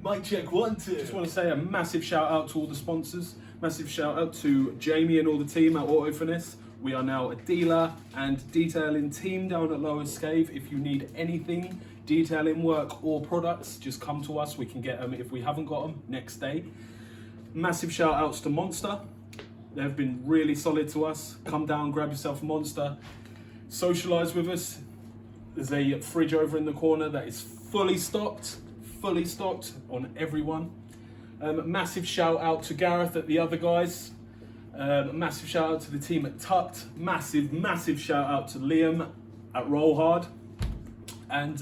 Mic check 1, 2. Just want to say a massive shout out to all the sponsors. Massive shout out to Jamie and all the team at Auto Finesse. We are now a dealer and detailing team down at Lower Scave. If you need anything, detailing work or products, just come to us. We can get them if we haven't got them next day. Massive shout outs to Monster. They've been really solid to us. Come down, grab yourself a Monster. Socialise with us. There's a fridge over in the corner that is fully stocked on everyone. Massive shout out to Gareth at the other guys. Massive shout out to the team at Tucked. Massive shout out to Liam at Roll Hard. And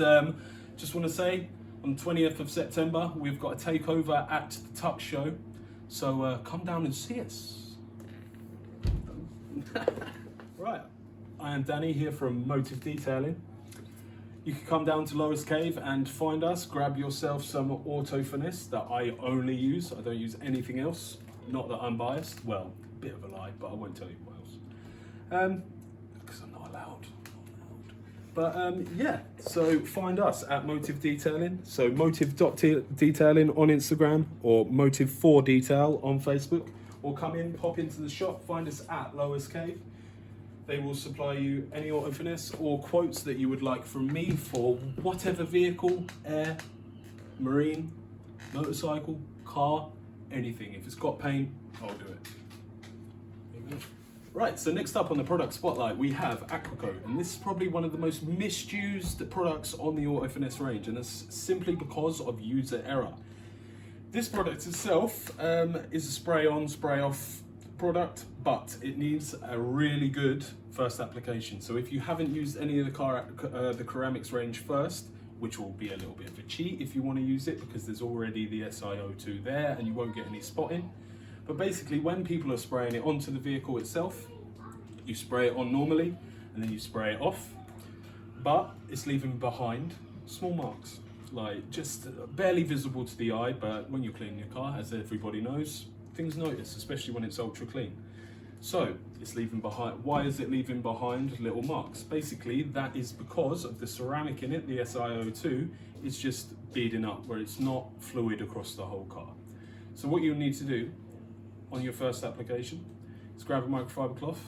just want to say, on the 20th of September, we've got a takeover at the Tuck show. So come down and see us. Right, I am Danny here from Motive Detailing. You can come down to Lower Cave and find us, grab yourself some Auto Finesse that I only use. I don't use anything else. Not that I'm biased. Well, a bit of a lie, but I won't tell you what else. Because I'm not allowed. But yeah, so find us at Motive Detailing. So motive.detailing on Instagram or motive4detail on Facebook. Or come in, pop into the shop, find us at Lower Cave. They will supply you any Auto Finesse or quotes that you would like from me for whatever vehicle, air, marine, motorcycle, car, anything. If it's got paint, I'll do it. Right, so next up on the product spotlight, we have Aquacoat, and this is probably one of the most misused products on the Auto Finesse range, and it's simply because of user error. This product itself is a spray-on, spray-off product, but it needs a really good first application. So if you haven't used any of the ceramics range first, which will be a little bit of a cheat if you want to use it because there's already the SiO2 there and you won't get any spotting. But basically when people are spraying it onto the vehicle itself, you spray it on normally and then you spray it off, but it's leaving behind small marks, like just barely visible to the eye, but when you clean your car, as everybody knows, things notice, especially when it's ultra clean. So it's leaving behind. Why is it leaving behind little marks? Basically, that is because of the ceramic in it, the SiO2, is just beading up where it's not fluid across the whole car. So what you need to do on your first application is grab a microfiber cloth,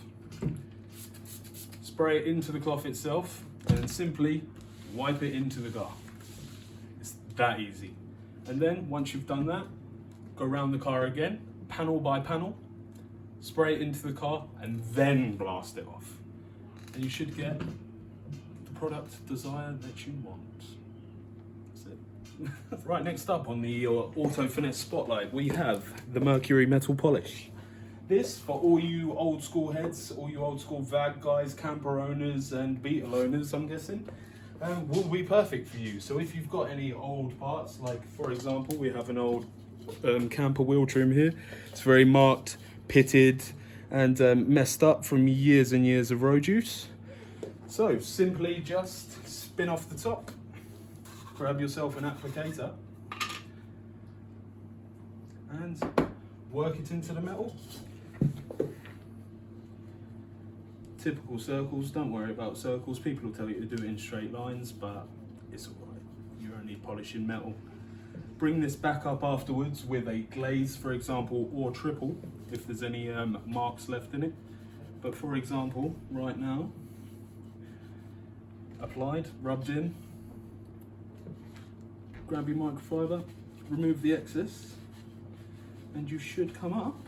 spray it into the cloth itself, and then simply wipe it into the car. It's that easy. And then once you've done that, go around the car again, panel by panel, spray it into the car, and then blast it off. And you should get the product desired that you want. That's it. Right, next up on the Auto Finesse spotlight, we have the Mercury Metal Polish. This, for all you old school heads, all you old school VAG guys, camper owners and Beetle owners, I'm guessing, will be perfect for you. So if you've got any old parts, like for example, we have an old camper wheel trim here. It's very marked, pitted, and messed up from years and years of road use. So simply just spin off the top, grab yourself an applicator, and work it into the metal. Typical circles, don't worry about circles. People will tell you to do it in straight lines, but it's alright. You're only polishing metal. Bring this back up afterwards with a glaze, for example, or triple, if there's any marks left in it. But for example, right now, applied, rubbed in, grab your microfiber, remove the excess, and you should come up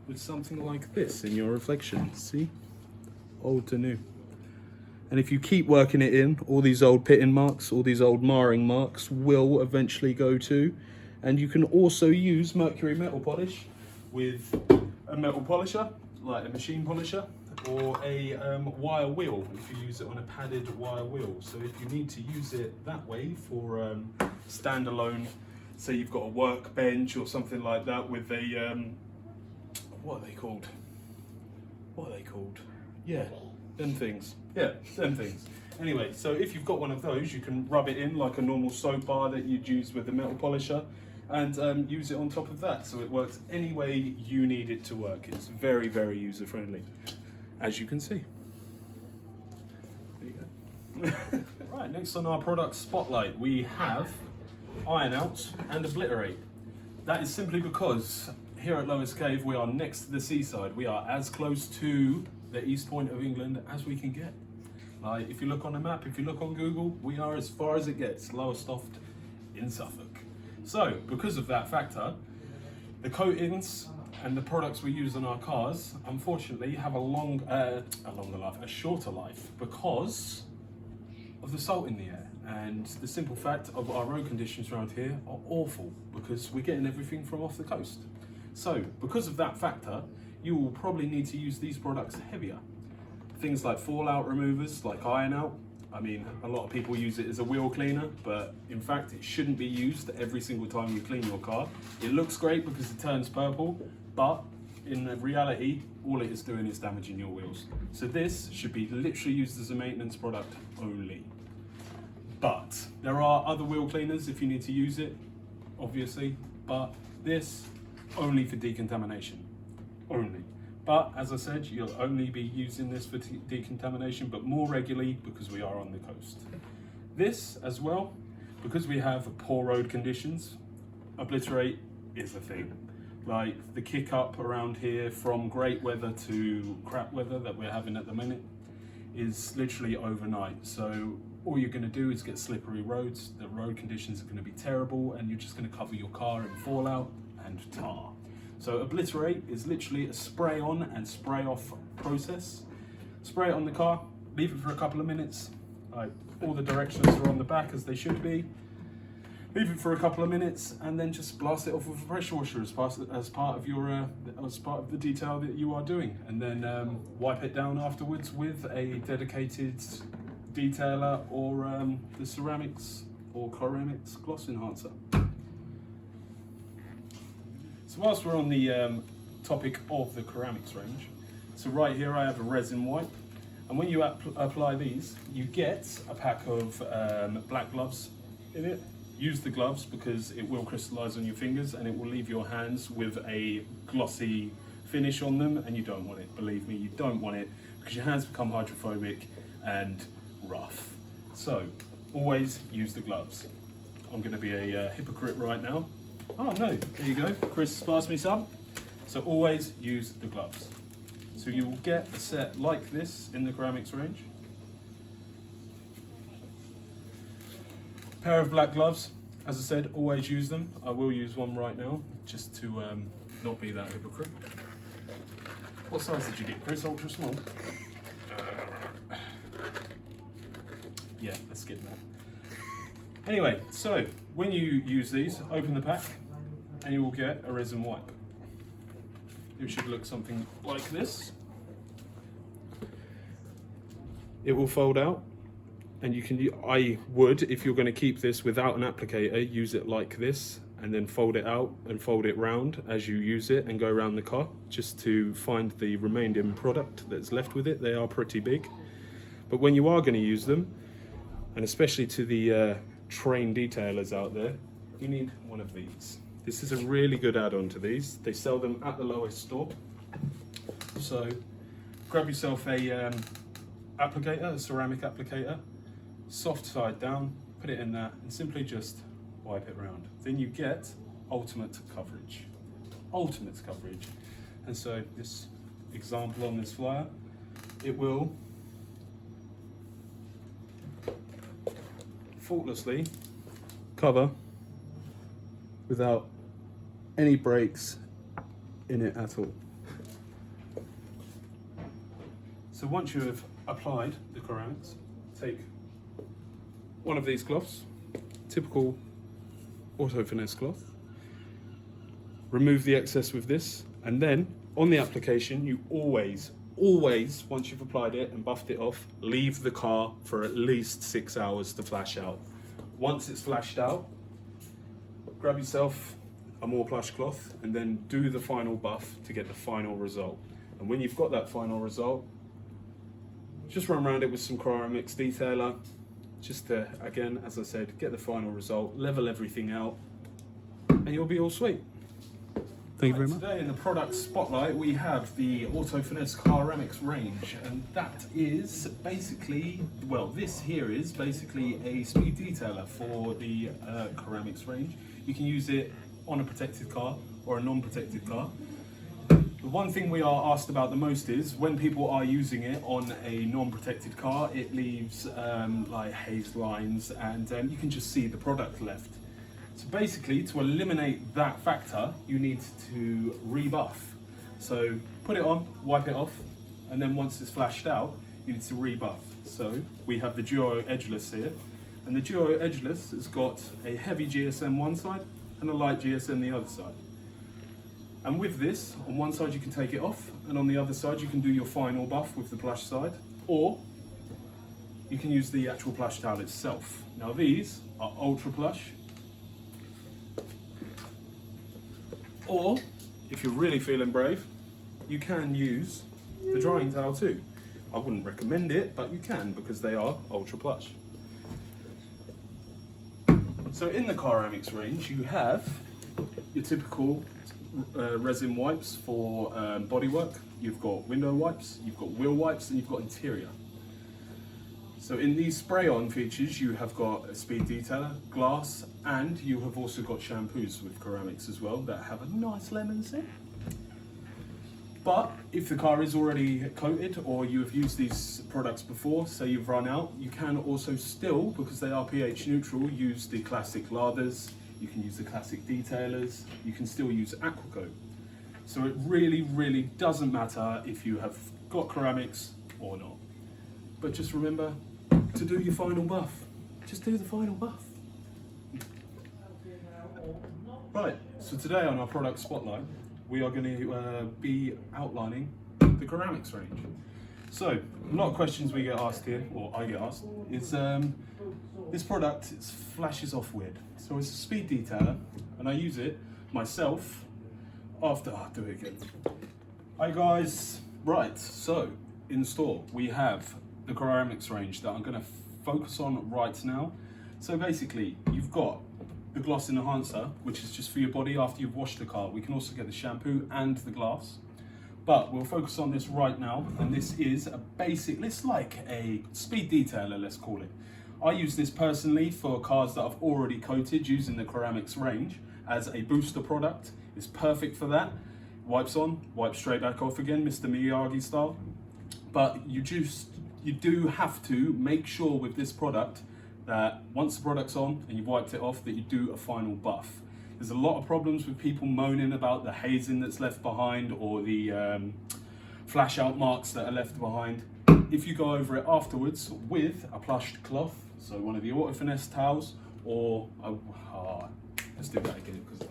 with something like this in your reflection. See? Old to new. And if you keep working it in, all these old pitting marks, all these old marring marks will eventually go too. And you can also use Mercury Metal Polish with a metal polisher, like a machine polisher, or a wire wheel, if you use it on a padded wire wheel. So if you need to use it that way for standalone, say you've got a workbench or something like that with a, what are they called? Yeah, them things. Yeah, them things. Anyway, so if you've got one of those, you can rub it in like a normal soap bar that you'd use with the metal polisher and use it on top of that. So it works any way you need it to work. It's very, very user friendly, as you can see. There you go. Right, next on our product spotlight, we have iron out and obliterate. That is simply because here at Lois Cave we are next to the seaside. We are as close to the east point of England as we can get. Like, if you look on a map, if you look on Google, we are as far as it gets, Lowestoft in Suffolk. So because of that factor, the coatings and the products we use on our cars, unfortunately, have a shorter life because of the salt in the air. And the simple fact of our road conditions around here are awful because we're getting everything from off the coast. So because of that factor, you will probably need to use these products heavier. Things like fallout removers, like iron out. I mean, a lot of people use it as a wheel cleaner, but in fact it shouldn't be used every single time you clean your car. It looks great because it turns purple, but in reality, all it is doing is damaging your wheels. So this should be literally used as a maintenance product only. But there are other wheel cleaners if you need to use it, obviously, but this only for decontamination, only. But as I said, you'll only be using this for decontamination, but more regularly because we are on the coast. This as well, because we have poor road conditions, obliterate is a thing. Like the kick up around here from great weather to crap weather that we're having at the minute is literally overnight. So all you're going to do is get slippery roads. The road conditions are going to be terrible and you're just going to cover your car in fallout and tar. So obliterate is literally a spray on and spray off process. Spray it on the car, leave it for a couple of minutes. All the directions are on the back as they should be. Leave it for a couple of minutes and then just blast it off with a pressure washer as part of the detail that you are doing. And then wipe it down afterwards with a dedicated detailer or the ceramics or Coramix gloss enhancer. So whilst we're on the topic of the ceramics range, so right here I have a resin wipe, and when you apply these, you get a pack of black gloves in it. Use the gloves because it will crystallize on your fingers and it will leave your hands with a glossy finish on them, and you don't want it. Believe me, you don't want it because your hands become hydrophobic and rough. So always use the gloves. I'm going to be a hypocrite right now. Oh no, there you go. Chris passed me some. So always use the gloves. So you will get a set like this in the ceramics range. Pair of black gloves, as I said, always use them. I will use one right now, just to not be that hypocrite. What size did you get, Chris? Ultra small? Yeah, let's skip that. Anyway, so when you use these, open the pack and you will get a resin wipe. It should look something like this. It will fold out. And you can, I would, if you're going to keep this without an applicator, use it like this and then fold it out and fold it round as you use it and go around the car just to find the remaining product that's left with it. They are pretty big. But when you are going to use them, and especially to the trained detailers out there, you need one of these. This is a really good add-on to these. They sell them at the Lowe's store. So grab yourself a applicator, a ceramic applicator, soft side down, put it in that and simply just wipe it around. Then you get ultimate coverage. Ultimate coverage. And so this example on this flyer, it will faultlessly cover without any breaks in it at all. So once you have applied the ceramics, take one of these cloths, typical Auto Finesse cloth, remove the excess with this, and then on the application you always, once you've applied it and buffed it off, leave the car for at least 6 hours to flash out. Once it's flashed out, grab yourself a more plush cloth and then do the final buff to get the final result. And when you've got that final result, just run around it with some Coramix detailer, just to, again, as I said, get the final result, level everything out, and you'll be all sweet. Thank you very much. Today in the product spotlight we have the Auto Finesse Caramics range, and that is basically, well, this here is basically a speed detailer for the Caramics range. You can use it on a protected car or a non-protected car. The one thing we are asked about the most is when people are using it on a non-protected car, it leaves like haze lines, and you can just see the product left. So basically, to eliminate that factor, you need to rebuff. So put it on, wipe it off, and then once it's flashed out, you need to rebuff. So we have the Duo Edgeless here, and the Duo Edgeless has got a heavy GSM one side and a light GSM the other side. And with this, on one side you can take it off, and on the other side you can do your final buff with the plush side, or you can use the actual plush towel itself. Now these are ultra plush, or if you're really feeling brave, you can use the drying towel too. I wouldn't recommend it, but you can because they are ultra plush. So in the Caramics range, you have your typical resin wipes for bodywork. You've got window wipes, you've got wheel wipes, and you've got interior. So in these spray-on features, you have got a speed detailer, glass, and you have also got shampoos with Caramics as well that have a nice lemon scent. But if the car is already coated or you have used these products before, say you've run out, you can also still, because they are pH neutral, use the classic lathers, you can use the classic detailers, you can still use Aquacoat. So it really doesn't matter if you have got Caramics or not. But just remember to do your final buff. Just do the final buff. Right, so today on our product spotlight, we are going to be outlining the Caramics range. So, a lot of questions we get asked here, or I get asked, is this product flashes off weird. So it's a speed detailer, and I use it myself after, I'll do it again. Hi guys, right, so in store we have the Caramics range that I'm going to focus on right now. So basically, you've got the gloss enhancer, which is just for your body after you've washed the car. We can also get the shampoo and the glass, but we'll focus on this right now. And this is a basic, it's like a speed detailer, let's call it. I use this personally for cars that I've already coated using the Caramics range as a booster product. It's perfect for that. Wipes on, wipes straight back off again, Mr. Miyagi style. But you do have to make sure with this product that once the product's on and you've wiped it off, that you do a final buff. There's a lot of problems with people moaning about the hazing that's left behind or the flash out marks that are left behind. If you go over it afterwards with a plushed cloth, so one of the Auto Finesse towels, or let's do that again because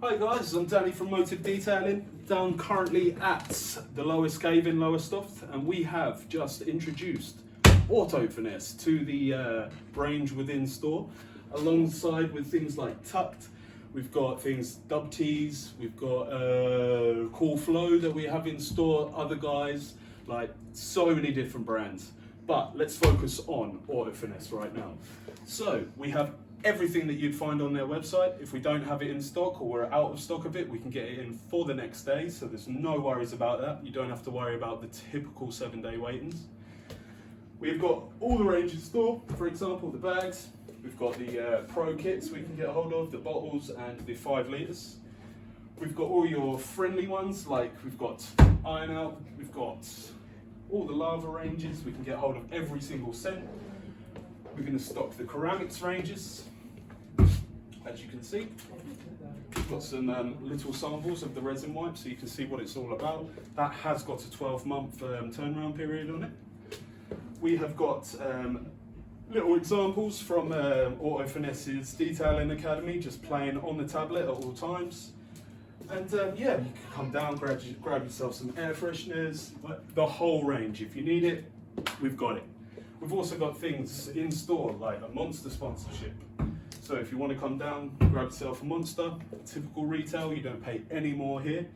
hi guys, I'm Danny from Motive Detailing, down currently at the Lois Cave in Lowestoft, and we have just introduced Auto Finesse to the range within store, alongside with things like Tucked. We've got things Dub Tees, we've got Cool Flow that we have in store, other guys, like so many different brands. But let's focus on Auto Finesse right now. So we have everything that you'd find on their website. If we don't have it in stock or we're out of stock of it, we can get it in for the next day. So there's no worries about that. You don't have to worry about the typical 7-day waitings. We've got all the range in store. For example, the bags. We've got the pro kits we can get a hold of, the bottles and the 5 litres. We've got all your friendly ones, like we've got Iron Out, we've got all the lava ranges. We can get hold of every single scent. We're going to stock the Caramics ranges, as you can see. We've got some little samples of the resin wipe so you can see what it's all about. That has got a 12-month turnaround period on it. We have got little examples from Auto Finesse's Detailing Academy, just playing on the tablet at all times. And yeah, you can come down, grab yourself some air fresheners, the whole range. If you need it, we've got it. We've also got things in store like a Monster sponsorship. So if you want to come down, grab yourself a Monster, typical retail, you don't pay any more here.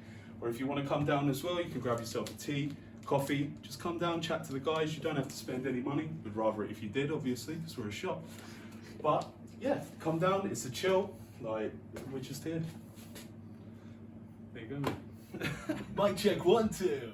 Or if you want to come down as well, you can grab yourself a tea, coffee, just come down, chat to the guys. You don't have to spend any money. We'd rather it if you did, obviously, because we're a shop. But yeah, come down, it's a chill. Like, we're just here. There you go. Mic check 1, 2.